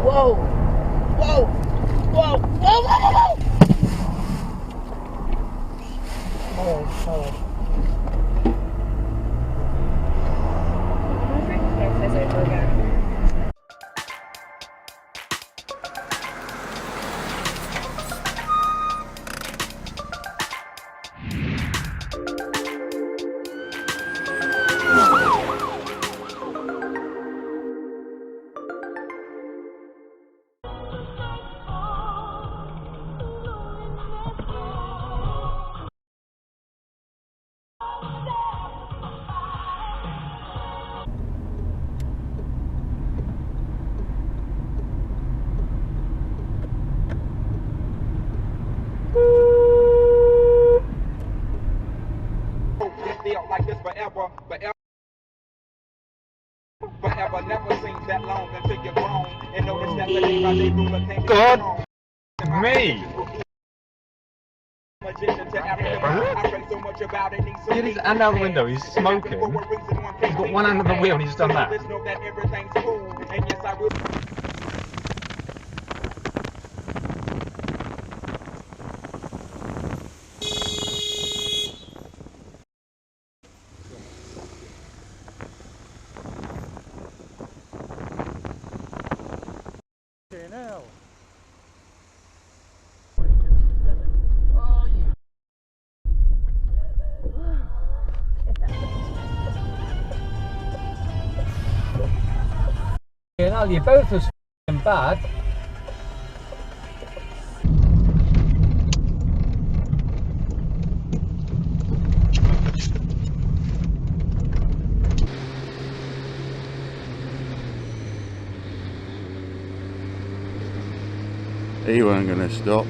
Whoa! Whoa! Whoa! Whoa! Whoa! Oh. Like this forever, never seems that long until you're grown and notice that the day by day ruler can't be God, me! Get his hand out the window, he's smoking. He's got one hand on the wheel and he's done that. You're both as f***ing bad. He weren't going to stop.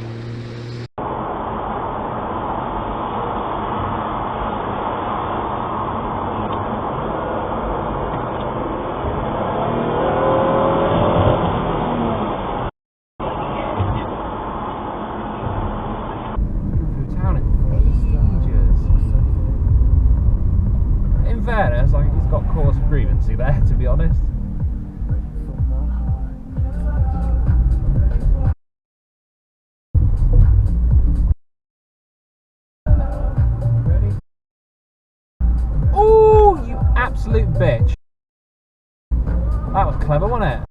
Fairness, I think he's got cause for grievancy there, to be honest. Oh, you absolute bitch. That was clever, wasn't it?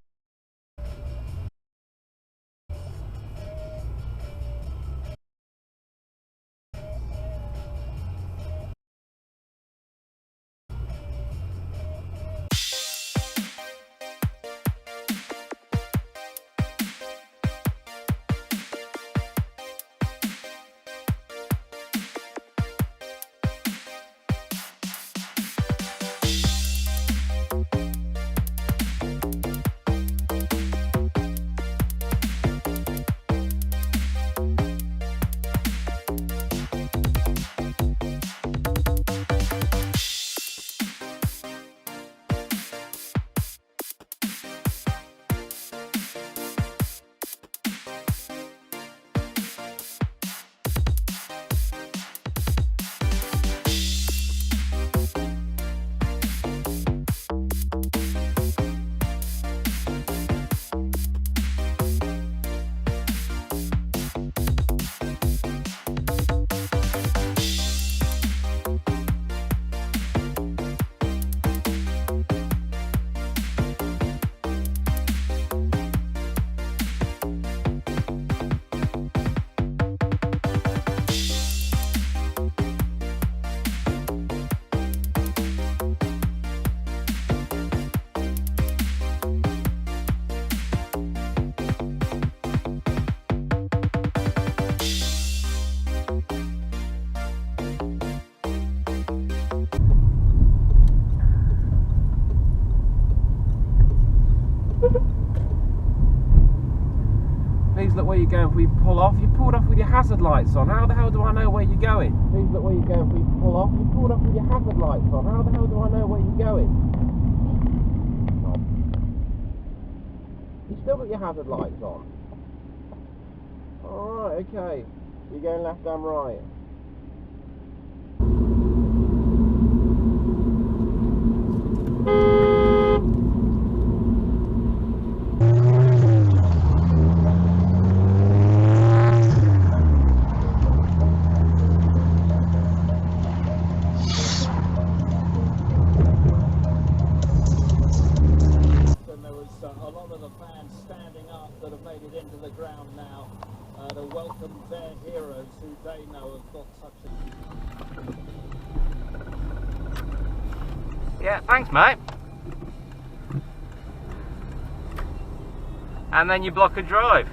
Please look where you're going before you pull off. You pulled off with your hazard lights on. How the hell do I know where you're going? Please look where you're going before you pull off. You pulled off with your hazard lights on. How the hell do I know where you're going? You still got your hazard lights on. Alright, okay. You're going left and right. the fans standing up that have made it into the ground now to welcome their heroes who they know have got such a... Yeah, thanks, mate. And then you block a drive.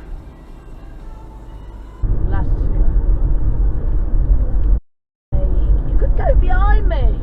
You could go behind me.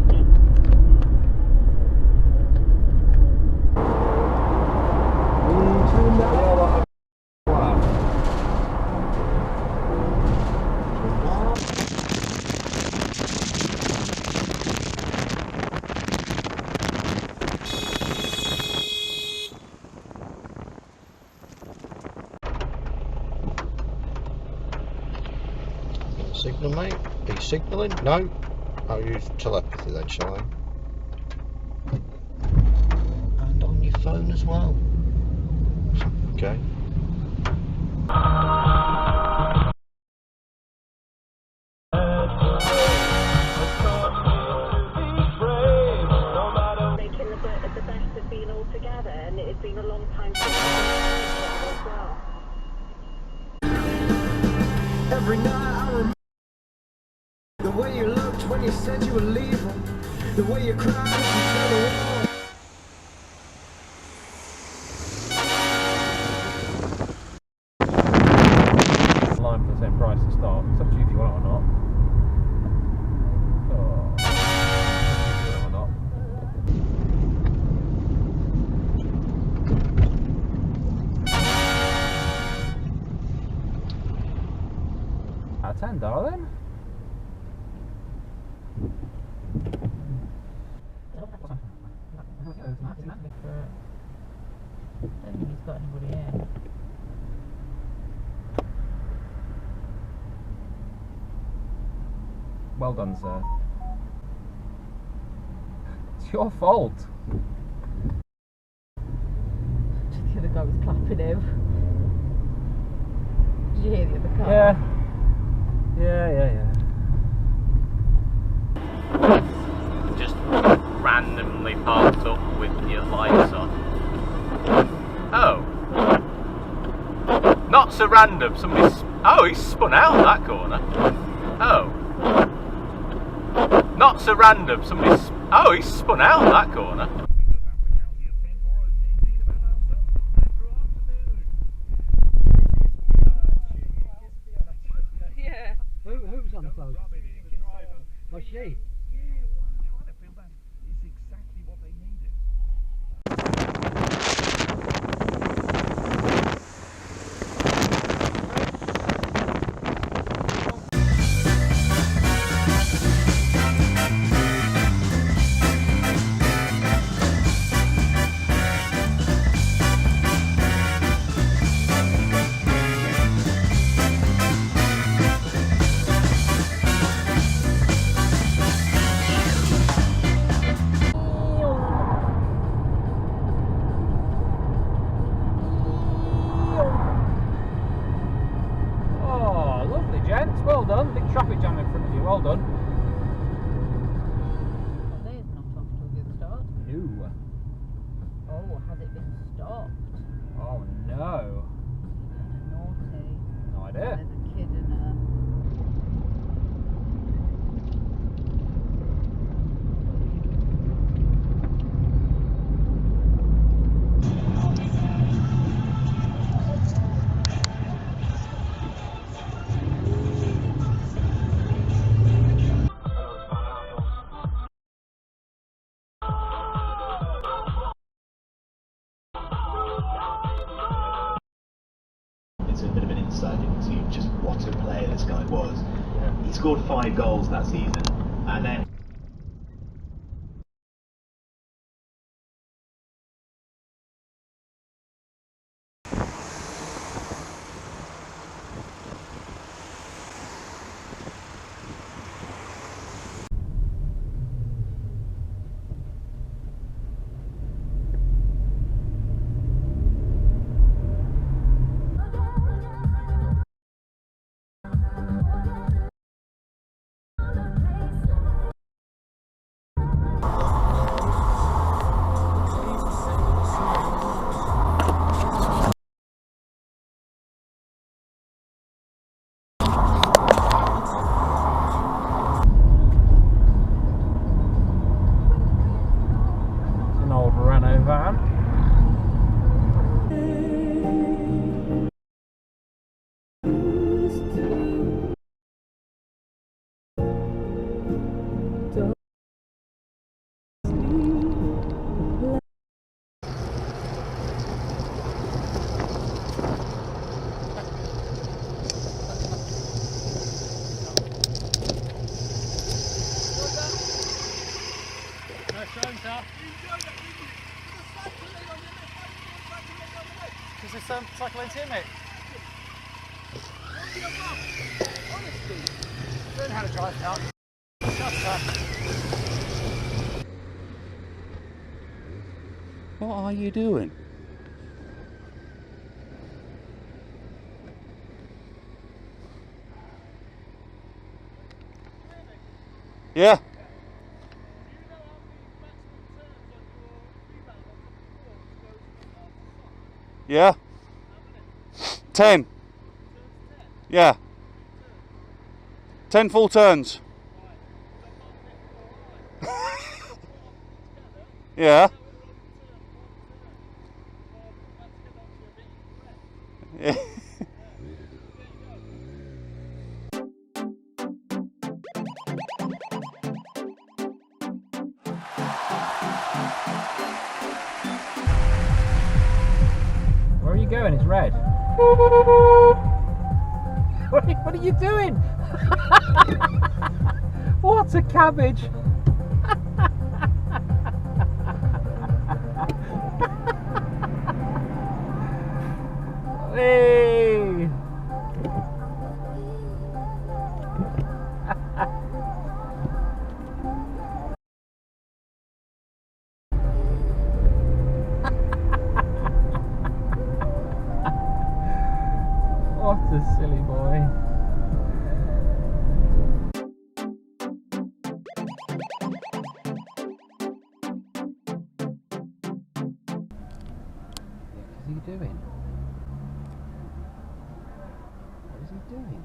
Signal, mate? Are you signalling? No? I'll use telepathy then, shall I? And on your phone as well. Okay. Making the best of being all together, and it had been a long time since as well. Every night I remember the way you looked when you said you were leaving, the way you cried as you turned away. Line for the same price to start. It's up to you if you want it or not. Oh. If you want it or not. Out of 10, darling. I don't think he's got anybody in. Well done, sir. It's your fault. The other guy was clapping him. Did you hear the other car? Yeah. Yeah. Just randomly parked up with your lights on. Oh. Not so random. Somebody's... Oh, he's spun out of that corner. Oh. Not so random. Somebody's... Oh, he's spun out of that corner. Yeah. Who's on the phone? Was she? Well done. Big traffic jam in front of you. Well done. Well, there's not off to a good start. No. Oh, has it been stopped? Oh no. Naughty. No idea. There's a kid in a... It's a bit of an insight into just what a player this guy was. He scored 5 goals that season, and then This is cycling teammate. Learn how to drive now. What are you doing? Yeah. Yeah. 10. Yeah. 10 full turns. Yeah. Yeah. Where are you going? It's red. What are you doing? What a cabbage! Hey! What a silly boy. What is he doing? What is he doing?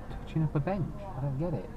Touching up a bench? I don't get it.